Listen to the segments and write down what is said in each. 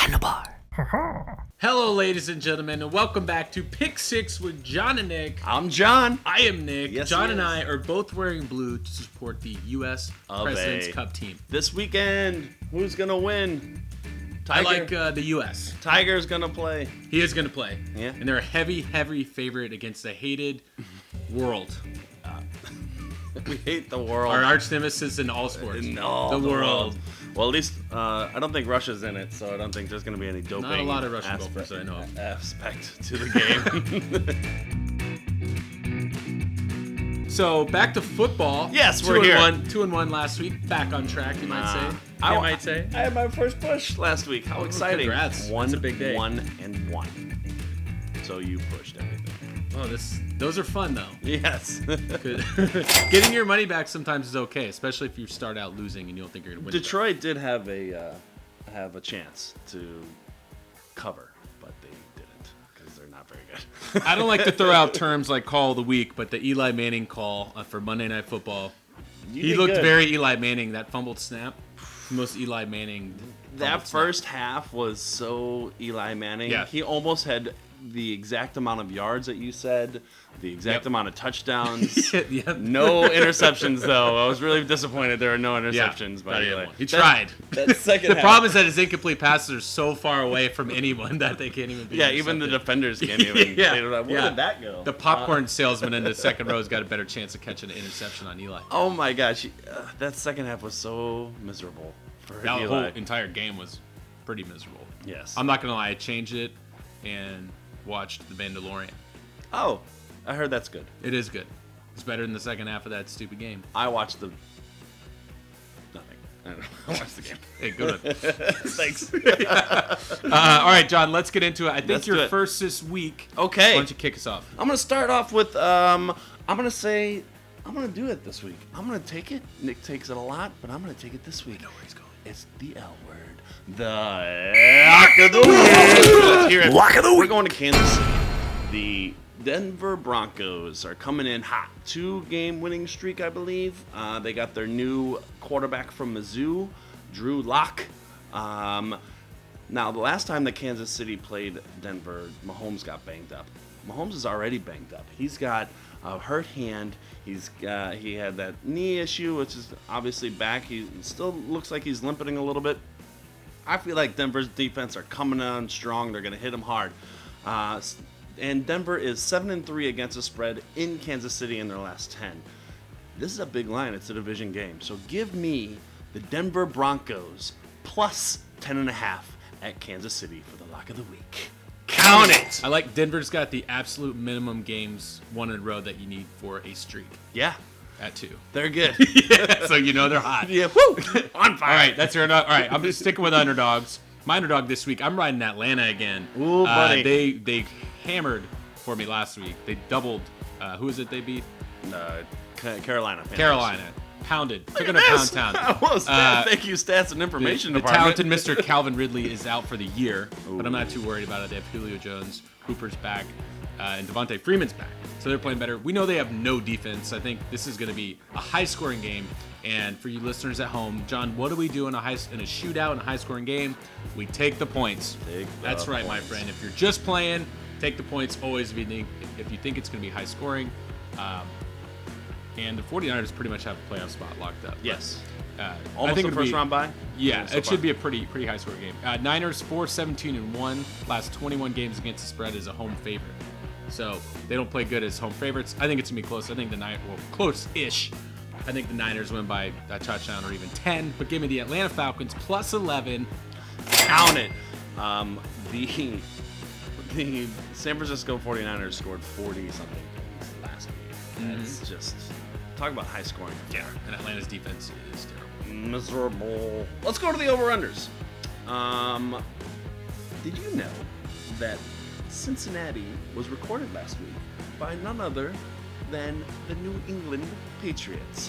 behind the bar. Hello, ladies and gentlemen, and welcome back to Pick 6 with John and Nik. I'm John. I am Nik. Yes, John and I are both wearing blue to support the U.S. President's Cup team. This weekend, who's going to win? Tiger? I like the U.S. Tiger's going to play. He is going to play. Yeah. And they're a heavy favorite against the hated world. We hate the world. Our arch nemesis in all sports. No, the world. Well, at least I don't think Russia's in it, so I don't think there's going to be any doping. Not a lot of Russian golfers I know of. Aspect to the game. So back to football. Yes, we're here. 2-1 last week. Back on track, you might say. I might say. I had my first push last week. How exciting! Congrats. That's a big day. 1-1. So you pushed everything. Oh, those are fun though. Yes. Getting your money back sometimes is okay, especially if you start out losing and you don't think you're gonna win. Detroit did have a chance to cover, but they didn't because they're not very good. I don't like to throw out terms like call of the week, but the Eli Manning call for Monday Night Football, he looked very Eli Manning. That fumbled snap, most Eli Manning. That first half was so Eli Manning. Yeah. He almost had the exact amount of yards that you said, the exact amount of touchdowns. No interceptions, though. I was really disappointed there were no interceptions by Eli. He tried. That second The problem is that his incomplete passes are so far away from anyone that they can't even be intercepted. Even the defenders can't even. Where did that go? The popcorn salesman in the second row has got a better chance of catching an interception on Eli. Oh my gosh, that second half was so miserable for Eli. The whole entire game was pretty miserable. Yes. I'm not gonna lie, I changed it and watched The Mandalorian. Oh, I heard that's good. It is good. It's better than the second half of that stupid game. I watched nothing. I don't know. I watched the game. Hey, good one. Thanks. All right, John, let's get into it. I think you're first this week. Okay. Why don't you kick us off? I'm going to start off with, I'm going to do it this week. I'm going to take it. Nik takes it a lot, but I'm going to take it this week. I know where he's going. It's the L word. The Lock of the Week. Let's hear it. Lock of the Week. We're going to Kansas City. The Denver Broncos are coming in hot. 2-game winning streak, I believe. They got their new quarterback from Mizzou, Drew Lock. Now, the last time that Kansas City played Denver, Mahomes got banged up. Mahomes is already banged up. He's got a hurt hand. He had that knee issue, which is obviously back. He still looks like he's limping a little bit. I feel like Denver's defense are coming on strong. They're going to hit him hard. And Denver is 7-3 against the spread in Kansas City in their last 10. This is a big line. It's a division game. So give me the Denver Broncos plus 10.5 at Kansas City for the lock of the week. Count it! I like Denver's got the absolute minimum games won in a row that you need for a streak. Yeah. At 2. They're good. So you know they're hot. Yeah. Woo! On fire. All right, that's your underdog. All right, I'm just sticking with underdogs. My underdog this week, I'm riding Atlanta again. Ooh, buddy. They hammered for me last week. They doubled. Who is it they beat? Carolina. Panthers. Carolina. Pounded. Took it to Pound Town. Thank you, stats and information the department. talented Mr. Calvin Ridley is out for the year, but I'm not too worried about it. They have Julio Jones, Hooper's back, and Devontae Freeman's back. So they're playing better. We know they have no defense. I think this is going to be a high-scoring game. And for you listeners at home, John, what do we do in a shootout in a high-scoring game? We take the points. That's right, my friend. If you're just playing, take the points always if you think it's going to be high-scoring. And the 49ers pretty much have a playoff spot locked up. Yes. Almost a first-round bye? Yeah, it should be a pretty high-scoring game. Niners 4-17-1. Last 21 games against the spread as a home favorite. So they don't play good as home favorites. I think it's going to be close. I think close-ish. I think the Niners win by a touchdown or even 10. But give me the Atlanta Falcons plus 11. Count it. The San Francisco 49ers scored 40-something last week. That's just... Talk about high scoring. Yeah, and Atlanta's defense is terrible. Miserable. Let's go to the over-unders. Did you know that Cincinnati was recorded last week by none other than the New England Patriots?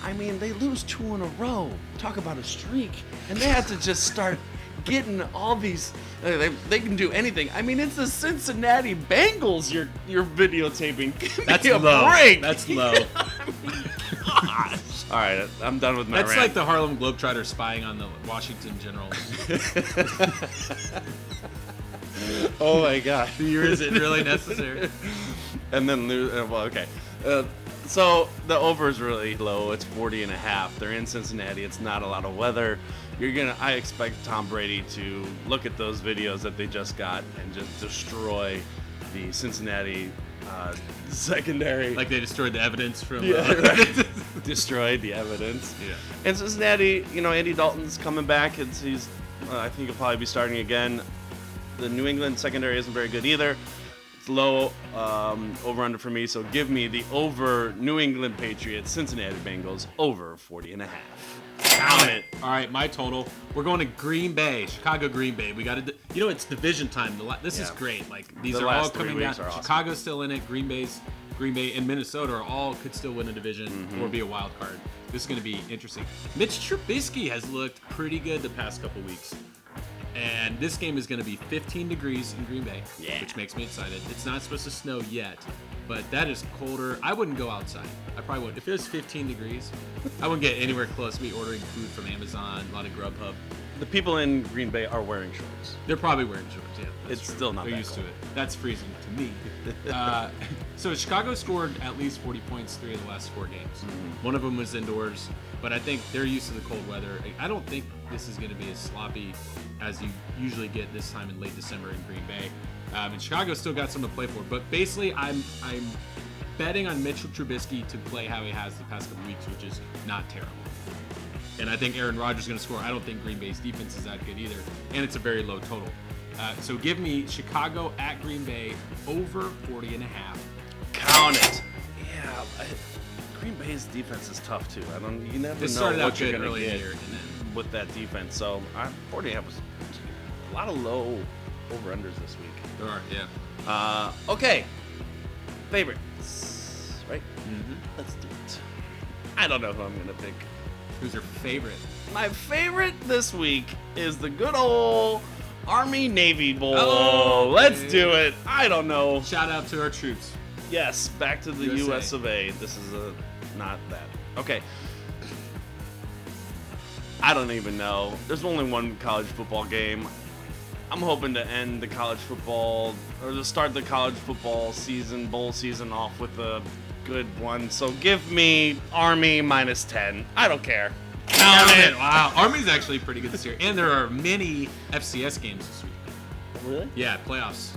I mean, they lose 2 in a row. Talk about a streak. And they have to just start getting all these... They can do anything. I mean, it's the Cincinnati Bengals you're videotaping. Give That's me a low. break. That's low. I mean, gosh. All All right, I'm done with my That's rant. like the Harlem Globetrotters spying on the Washington Generals. Oh my god. Is it really necessary? And then okay. So the over is really low. It's 40.5. They're in Cincinnati. It's not a lot of weather. I expect Tom Brady to look at those videos that they just got and just destroy the Cincinnati secondary. Like they destroyed the evidence from. Destroyed the evidence. Yeah. And Cincinnati, Andy Dalton's coming back. He's I think he'll probably be starting again. The New England secondary isn't very good either. It's low over under for me, so give me the over New England Patriots, Cincinnati Bengals, over 40.5. Count it. All right, my total. We're going to Green Bay, Chicago, Green Bay. We got to, it's division time. This is great. Like these are all coming down. Awesome. Chicago's still in it. Green Bay and Minnesota could still win a division or be a wild card. This is going to be interesting. Mitch Trubisky has looked pretty good the past couple weeks. And this game is going to be 15 degrees in Green Bay, which makes me excited. It's not supposed to snow yet, but that is colder. I wouldn't go outside. I probably wouldn't. If it was 15 degrees, I wouldn't get anywhere close to me ordering food from Amazon, a lot of Grubhub. The people in Green Bay are wearing shorts. They're probably wearing shorts, yeah. It's still not They're that used cold. to it. That's freezing to me. So Chicago scored at least 40 points 3 of the last 4 games. One of them was indoors, but I think they're used to the cold weather. I don't think this is going to be as sloppy as you usually get this time in late December in Green Bay. And Chicago's still got something to play for. But basically, I'm betting on Mitchell Trubisky to play how he has the past couple weeks, which is not terrible. And I think Aaron Rodgers is going to score. I don't think Green Bay's defense is that good either. And it's a very low total. So give me Chicago at Green Bay over 40.5. Count it. Yeah, Green Bay's defense is tough too. You never know started out what you're good going to early in get the year, and then with that defense. So 40.5 was a lot of low over-unders this week. there are, yeah. Okay. Favorites, right? Let's do it. I don't know who I'm going to pick. Who's your favorite? My favorite this week is the good old Army-Navy Bowl. Oh, let's man. do it. I don't know. Shout out to our troops. Yes, back to the USA. US of A. This is not that. Okay. I don't even know. There's only one college football game. I'm hoping to end the college football, or to start the college football season, bowl season off with a good one. So give me Army -10. I don't care. Count it. Wow, Army's actually pretty good this year. And there are many FCS games this week. Really? Yeah, playoffs,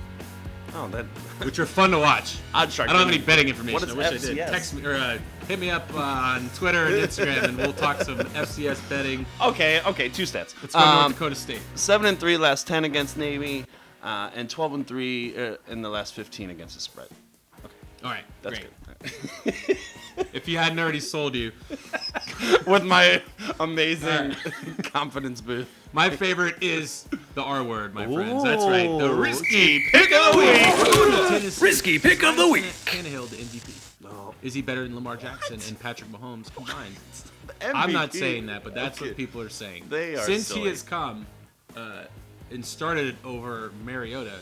Oh, that. which are fun to watch. I'd start. I don't have any betting information. What I is wish I did. FCS? Text me or hit me up on Twitter and Instagram, and we'll talk some FCS betting. Okay, 2 stats. Let's go to North Dakota State. 7-3 last 10 against Navy, and 12-3 in the last 15 against the spread. All right, That's great. good. If you hadn't already sold you, With my amazing confidence booth. my favorite is the R word, my friends. That's right, the risky pick of the week. Tennessee. Risky pick of the week. Tannehill, the MVP. No. Is he better than Lamar Jackson and Patrick Mahomes combined? MVP. I'm not saying that, but that's Okay. what people are saying. They are Since silly. he has come and started over Mariota,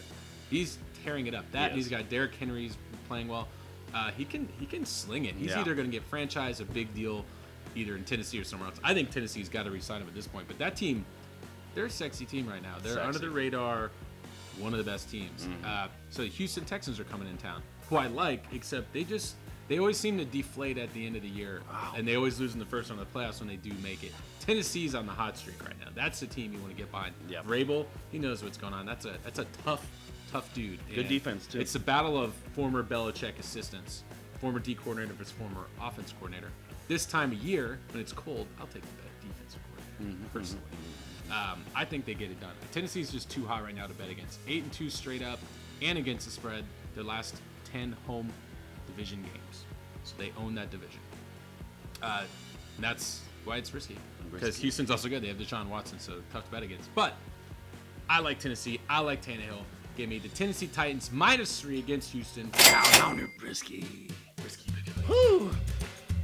he's tearing it up. That Yes. he's got Derrick Henry's playing well. He can sling it. He's Yeah. either going to get franchised, a big deal, either in Tennessee or somewhere else. I think Tennessee's got to re-sign him at this point. But that team, they're a sexy team right now. They're Sexy. under the radar, one of the best teams. So the Houston Texans are coming in town, who I like, except they always seem to deflate at the end of the year, and they always lose in the first round of the playoffs when they do make it. Tennessee's on the hot streak right now. That's the team you want to get behind. Yeah. Vrabel, he knows what's going on. That's a tough dude. Good And defense, too. It's a battle of former Belichick assistants, former D coordinator versus former offense coordinator. This time of year, when it's cold, I'll take the defensive coordinator, personally. I think they get it done. Tennessee's just too hot right now to bet against. 8-2 straight up, and against the spread, their last 10 home division games. So they own that division. And that's why it's risky. Because Houston's also good. They have Deshaun Watson, so tough to bet against. But I like Tennessee. I like Tannehill. Give me the Tennessee Titans -3 against Houston. Down it, risky. Risky pick of the week. Whew.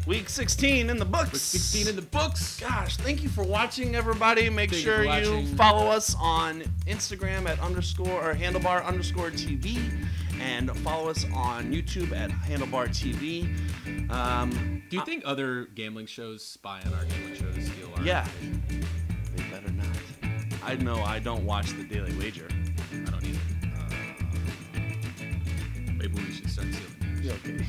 Week 16 in the books. Week 16 in the books. Gosh, thank you for watching, everybody. Make Thank you sure for you watching. follow us on Instagram at _handlebar_TV, and follow us on YouTube at handlebar TV. Do you think other gambling shows spy on our gambling shows? Steal our Yeah. They better not. I know I don't watch the Daily Wager. I don't either. Maybe we should start stealing. Yeah, okay.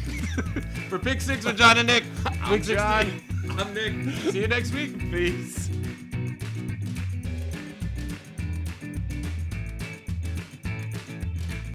For Pick 6 with John and Nick. I'm John. I'm Nick. See you next week. Peace.